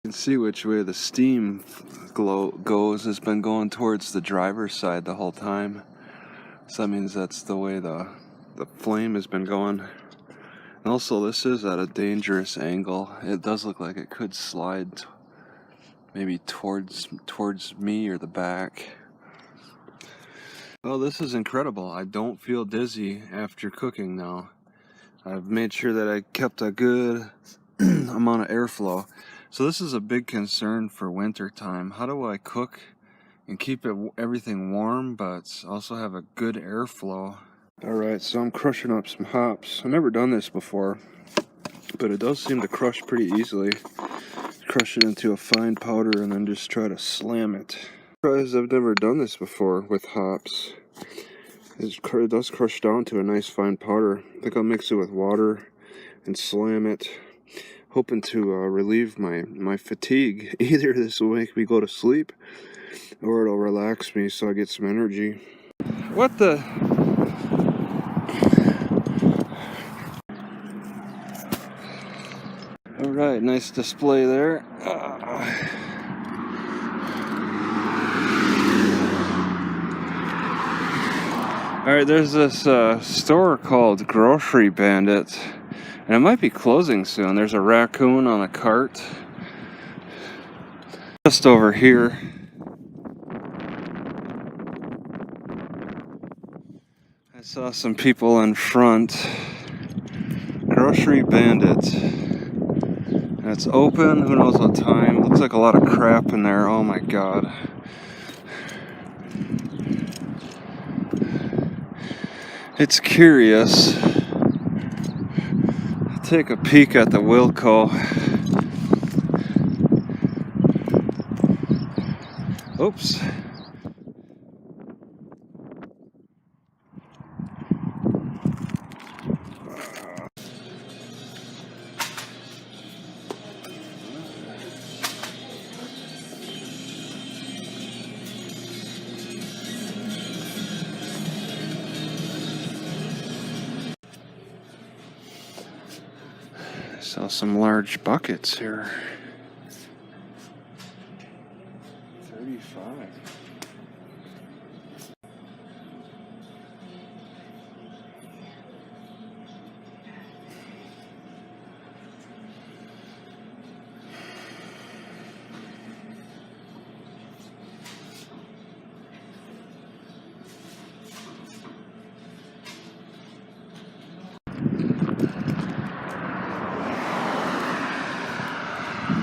You can see which way the steam glow goes. It's been going towards the driver's side the whole time. So that means that's the way the flame has been going. And also this is at a dangerous angle. It does look like it could slide maybe towards me or the back. Well, this is incredible. I don't feel dizzy after cooking now. I've made sure that I kept a good amount of airflow. So this is a big concern for winter time. How do I cook and keep everything warm but also have a good airflow? Alright, so I'm crushing up some hops. I've never done this before, but it does seem to crush pretty easily. Crush it into a fine powder and then just try to slam it. I've never done this before with hops. It does crush down to a nice fine powder. I think I'll mix it with water and slam it, hoping to relieve my fatigue. Either this will make me go to sleep or it'll relax me so I get some energy. What the? Alright, nice display there. Alright, there's this store called Grocery Bandit, and it might be closing soon. There's a raccoon on a cart just over here. I saw some people in front. Grocery Bandit. And it's open, who knows what time. Looks like a lot of crap in there, oh my god. It's curious. Take a peek at the Wilco. Oops. Saw some large buckets here. 35.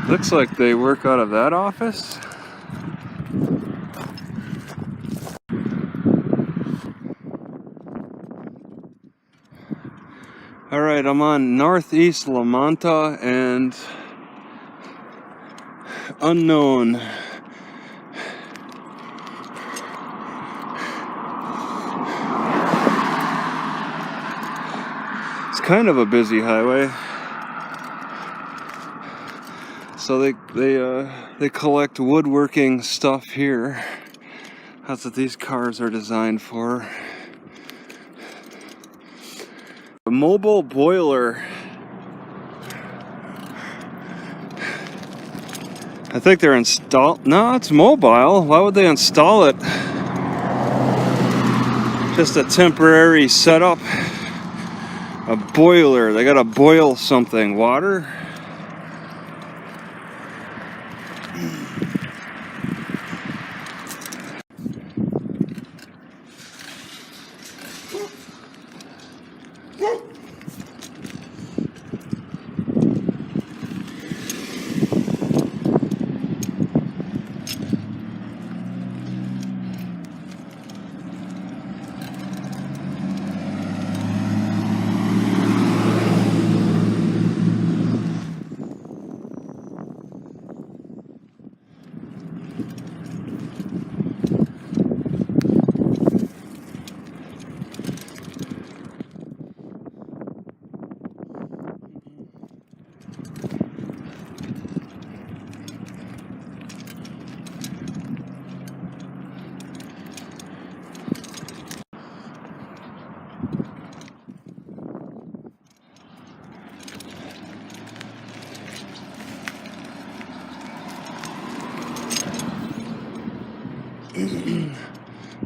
Looks like they work out of that office. Alright, I'm on Northeast Lamonta and Unknown. It's kind of a busy highway. So they collect woodworking stuff here. That's what these cars are designed for. A mobile boiler. I think they're installed. No, it's mobile. Why would they install it? Just a temporary setup. A boiler. They gotta boil something. Water?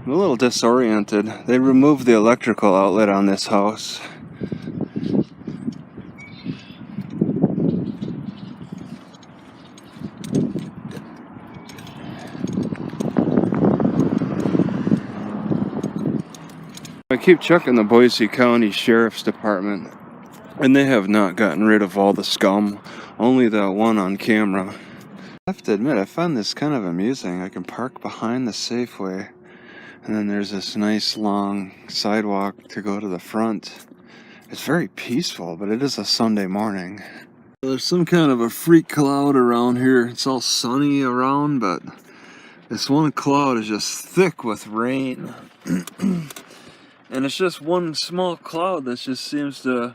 I'm a little disoriented. They removed the electrical outlet on this house. I keep checking the Boise County Sheriff's Department, and they have not gotten rid of all the scum, only the one on camera. I have to admit, I find this kind of amusing. I can park behind the Safeway, and then there's this nice long sidewalk to go to the front. It's very peaceful, but it is a Sunday morning. There's some kind of a freak cloud around here. It's all sunny around, but this one cloud is just thick with rain. And it's just one small cloud that just seems to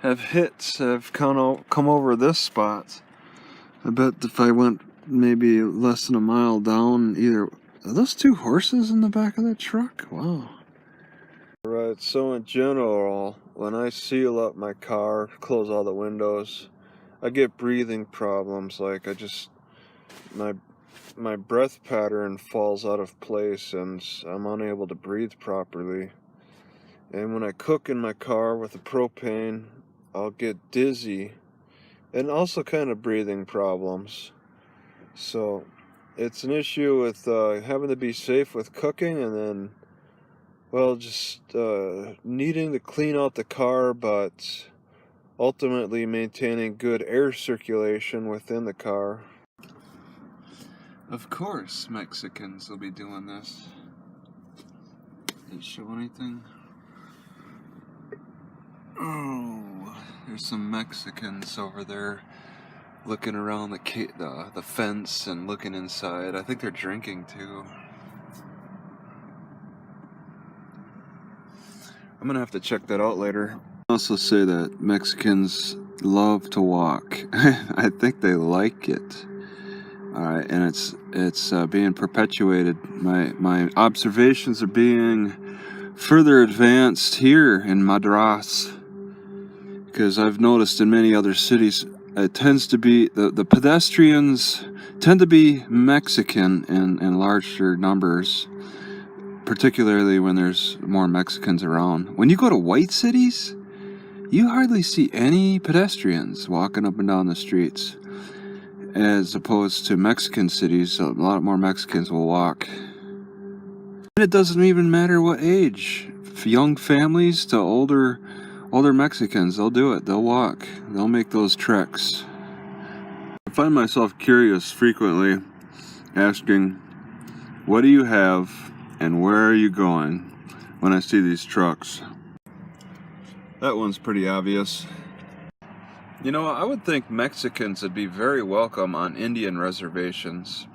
have come over this spot. I bet if I went maybe less than a mile down, are those two horses in the back of that truck? Wow. Right, so in general, when I seal up my car, close all the windows, I get breathing problems. Like my breath pattern falls out of place and I'm unable to breathe properly. And when I cook in my car with the propane, I'll get dizzy and also kind of breathing problems. So it's an issue with having to be safe with cooking, and then, well, just needing to clean out the car, but ultimately maintaining good air circulation within the car. Of course Mexicans will be doing this. Did it show anything? Oh, there's some Mexicans over there looking around the fence and looking inside. I think they're drinking too. I'm gonna have to check that out later. I also say that Mexicans love to walk. I think they like it. Alright, and it's being perpetuated. My observations are being further advanced here in Madras, because I've noticed in many other cities it tends to be the pedestrians tend to be Mexican in larger numbers, particularly when there's more Mexicans around. When you go to white cities, you hardly see any pedestrians walking up and down the streets, as opposed to Mexican cities. A lot more Mexicans will walk. And it doesn't even matter what age. Young families to older Mexicans, they'll do it. They'll walk. They'll make those treks. I find myself curious frequently, asking, what do you have and where are you going, when I see these trucks? That one's pretty obvious. You know, I would think Mexicans would be very welcome on Indian reservations.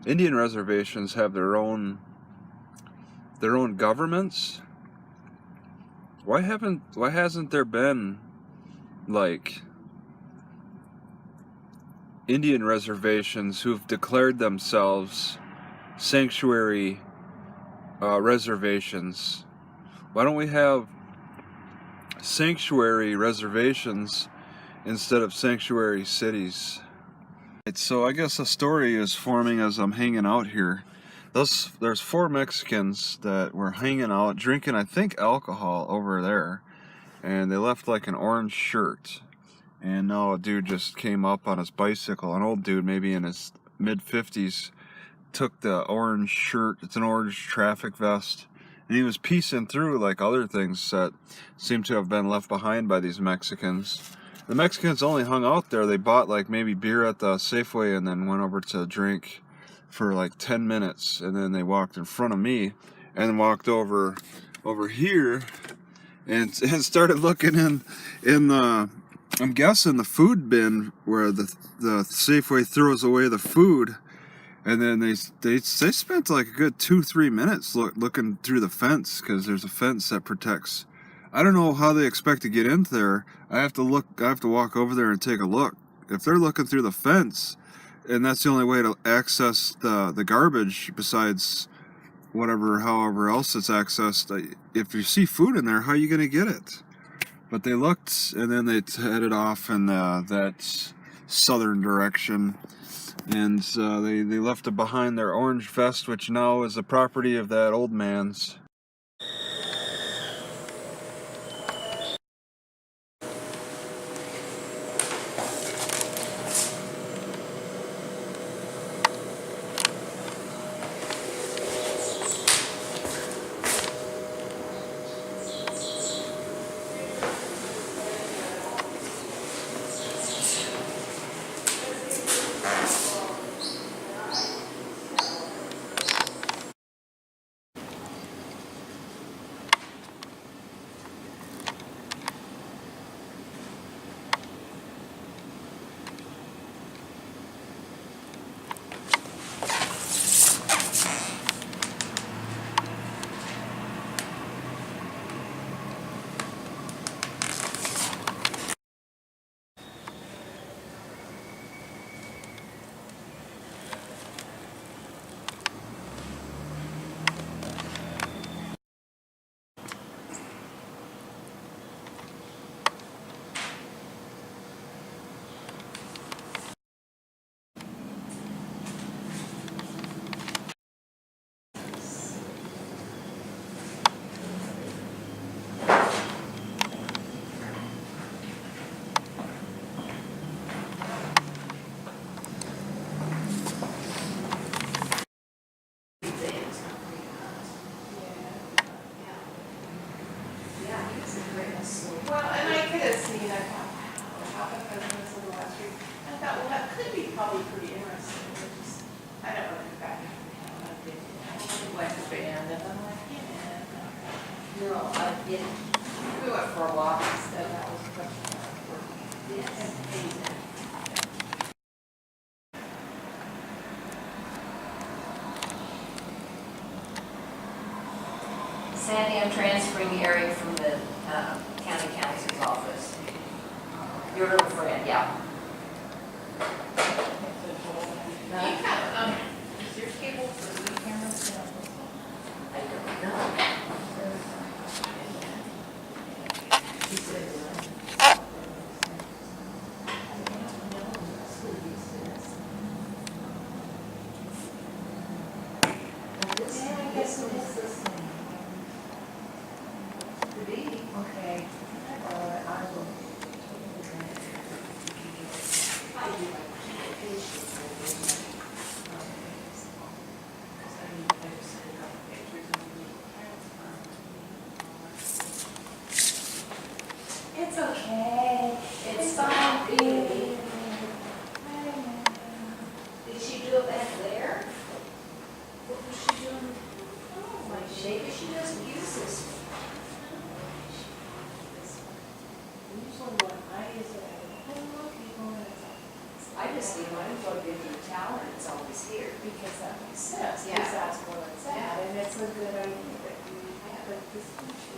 Indian reservations have their own governments. Why hasn't there been like Indian reservations who've declared themselves sanctuary reservations? Why don't we have sanctuary reservations instead of sanctuary cities? So I guess a story is forming as I'm hanging out here. There's 4 Mexicans that were hanging out, drinking, I think, alcohol over there, and they left like an orange shirt. And now a dude just came up on his bicycle, an old dude, maybe in his mid-50s, took the orange shirt, it's an orange traffic vest, and he was piecing through like other things that seem to have been left behind by these Mexicans. The Mexicans only hung out there. They bought like maybe beer at the Safeway and then went over to drink for like 10 minutes, and then they walked in front of me and then walked over here and started looking in the, I'm guessing, the food bin where the Safeway throws away the food. And then they spent like a good 2-3 minutes looking through the fence, because there's a fence that protects. I don't know how they expect to get in there. I have to walk over there and take a look. If they're looking through the fence, and that's the only way to access the garbage, besides however else it's accessed. If you see food in there, how are you going to get it? But they looked, and then they headed off, and that southern direction. And they left it behind their orange vest, which now is the property of that old man's. Sandy, I'm transferring Eric from the county counsel's office. Your little friend, yeah. Is your cable for the cameras? I don't know. He said, I guess it is the same. Okay. I will. It's okay. It's fine. Did she do it back there? What was she doing? Oh, maybe she doesn't use this. Usually when I use it, I just need mine plugged into the tower and it's always here. because that makes sense, Yeah. because that's where it's at, and it's a good idea that we have it this much.